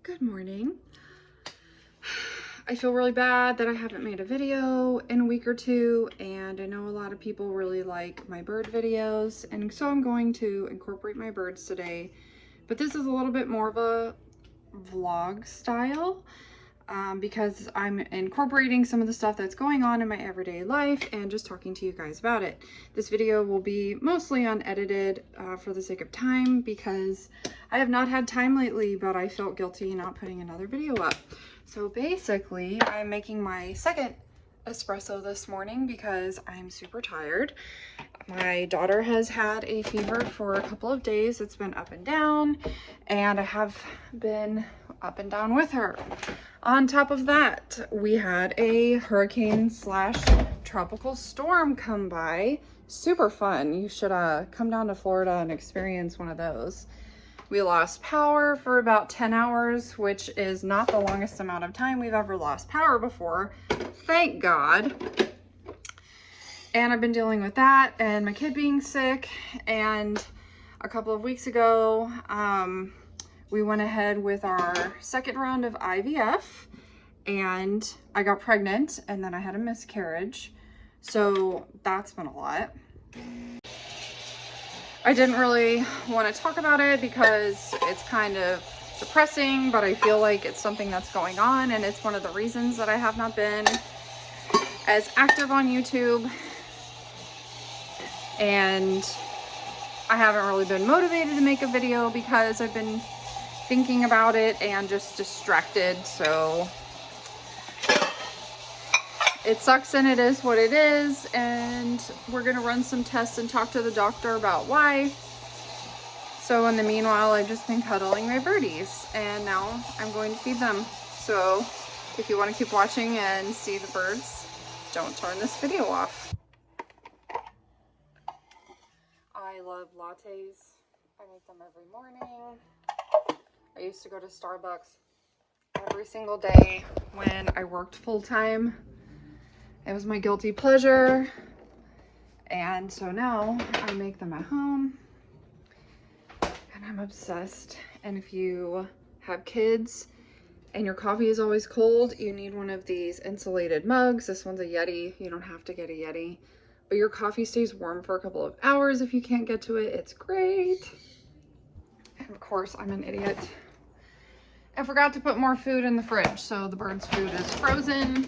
Good morning. I feel really bad that I haven't made a video in a week or two, and I know a lot of people really like my bird videos, and so I'm going to incorporate my birds today. But this is a little bit more of a vlog style because I'm incorporating some of the stuff that's going on in my everyday life and just talking to you guys about it. This video will be mostly unedited for the sake of time because I have not had time lately, but I felt guilty not putting another video up. So basically, I'm making my second espresso this morning because I'm super tired. My daughter has had a fever for a couple of days. It's been up and down, and I have been up and down with her. On top of that, we had a hurricane slash tropical storm come by. Super fun. You should come down to Florida and experience one of those. We lost power for about 10 hours, which is not the longest amount of time we've ever lost power before. Thank God. And I've been dealing with that and my kid being sick. And a couple of weeks ago, we went ahead with our second round of IVF and I got pregnant and then I had a miscarriage. So that's been a lot. I didn't really want to talk about it because it's kind of depressing, but I feel like it's something that's going on and it's one of the reasons that I have not been as active on YouTube. And I haven't really been motivated to make a video because I've been thinking about it and just distracted. So it sucks and it is what it is, and we're gonna run some tests and talk to the doctor about why. So in the meanwhile, I've just been cuddling my birdies and now I'm going to feed them. So if you want to keep watching and see the birds, don't turn this video off. I love lattes. I make them every morning. I used to go to Starbucks every single day when I worked full-time. It was my guilty pleasure. And so now I make them at home and I'm obsessed. And if you have kids and your coffee is always cold, you need one of these insulated mugs. This one's a Yeti. You don't have to get a Yeti, but your coffee stays warm for a couple of hours if you can't get to it. It's great. And of course, I'm an idiot. I forgot to put more food in the fridge, so the birds' food is frozen.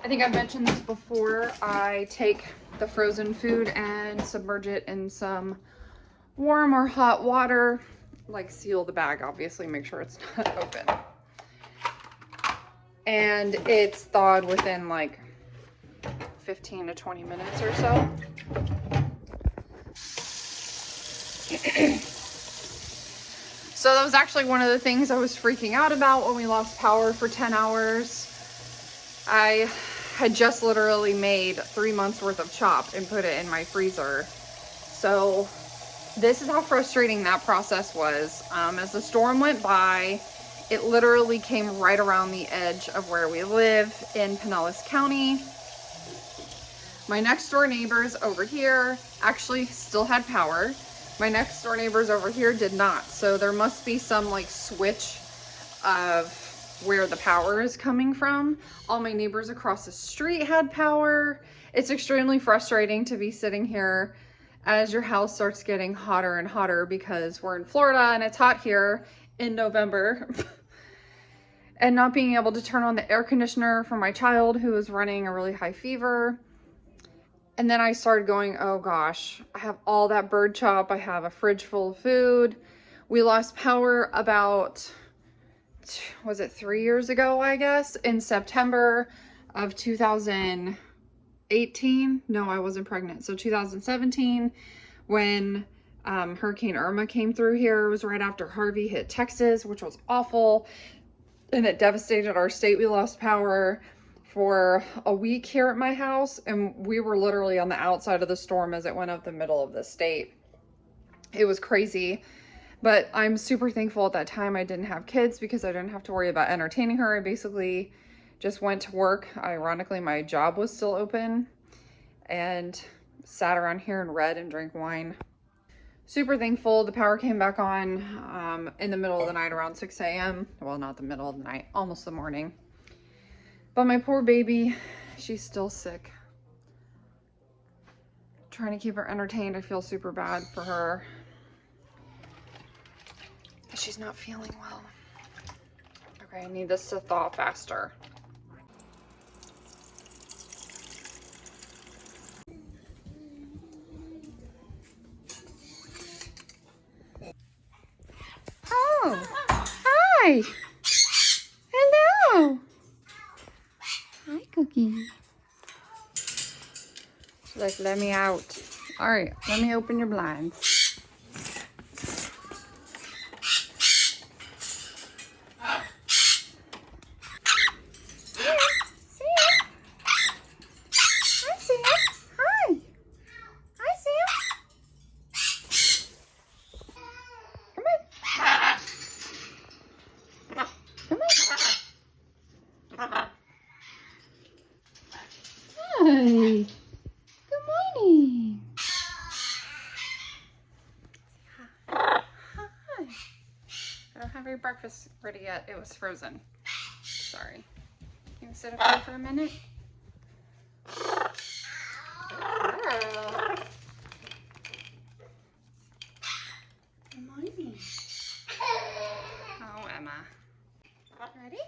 I think I've mentioned this before. I take the frozen food and submerge it in some warm or hot water, like seal the bag, obviously, make sure it's not open. And it's thawed within like 15 to 20 minutes or so. So that was actually one of the things I was freaking out about when we lost power for 10 hours. I had just literally made 3 months worth of chop and put it in my freezer. So this is how frustrating that process was. As the storm went by, it literally came right around the edge of where we live in Pinellas County. My next door neighbors over here actually still had power. My next door neighbors over here did not. So there must be some like switch of where the power is coming from. All my neighbors across the street had power. It's extremely frustrating to be sitting here as your house starts getting hotter and hotter because we're in Florida and it's hot here in November. And not being able to turn on the air conditioner for my child who is running a really high fever. And then I started going, oh gosh, I have all that bird chop. I have a fridge full of food. We lost power about, was it 3 years ago, I guess, in September of 2018. No, I wasn't pregnant. So 2017, when Hurricane Irma came through here, it was right after Harvey hit Texas, which was awful. And it devastated our state. We lost power for a week here at my house, and we were literally on the outside of the storm as it went up the middle of the state. It was crazy, but I'm super thankful at that time I didn't have kids because I didn't have to worry about entertaining her. I basically just went to work. Ironically, my job was still open, and sat around here and read and drank wine. super thankful the power came back on in the middle of the night around 6 a.m. Well, not the middle of the night, almost the morning. But my poor baby, she's still sick. Trying to keep her entertained. I feel super bad for her. She's not feeling well. Okay, I need this to thaw faster. Oh, hi. Hello. Hi, Cookie. She's like, let me out. All right, let me open your blinds. Hi. Good morning. Hi. I don't have your breakfast ready yet. It was frozen. Sorry. Can you sit up here for a minute? Girl. Good morning. Oh, Emma. Ready?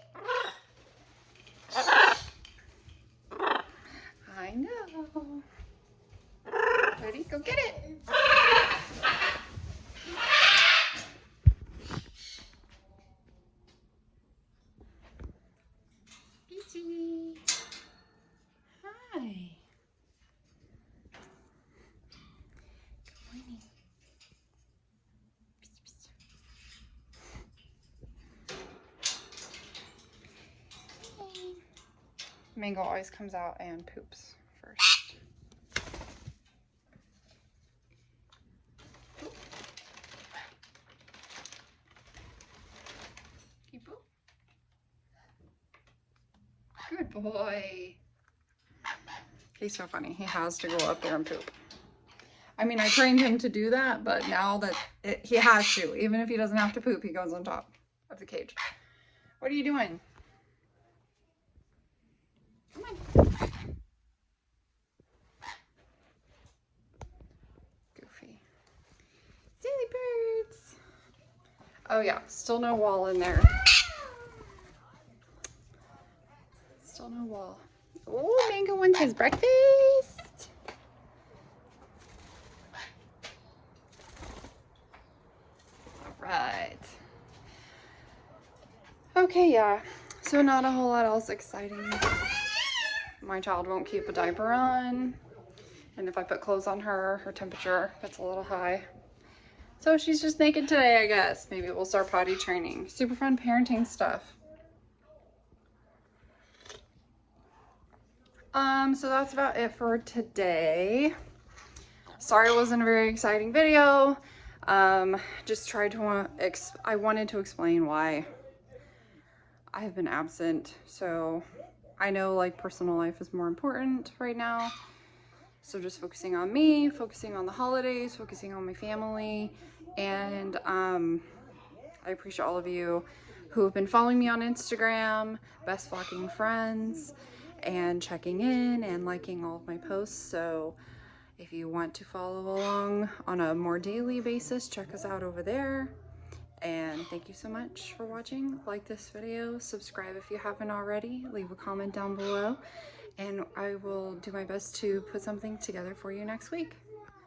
I know. Ready? Go get it. Peachy. Hi. Good morning. Mango always comes out and poops first. Poop. You poop? Good boy. He's so funny. He has to go up there and poop. I mean, I trained him to do that, but now that he has to, even if he doesn't have to poop, he goes on top of the cage. What are you doing? Come on. Goofy. Silly birds. Oh yeah, still no wall in there. Still no wall. Oh, Mango wants his breakfast. All right. Okay, yeah. So not a whole lot else exciting. My child won't keep a diaper on. And if I put clothes on her, her temperature gets a little high. So she's just naked today, I guess. Maybe we'll start potty training. Super fun parenting stuff. So that's about it for today. Sorry it wasn't a very exciting video. Just tried to, I wanted to explain why I have been absent. So I know like personal life is more important right now. So just focusing on me, focusing on the holidays, focusing on my family. And I appreciate all of you who have been following me on Instagram, best flocking friends, and checking in and liking all of my posts. So if you want to follow along on a more daily basis, check us out over there. And thank you so much for watching. Like this video, subscribe if you haven't already, leave a comment down below, and I will do my best to put something together for you next week.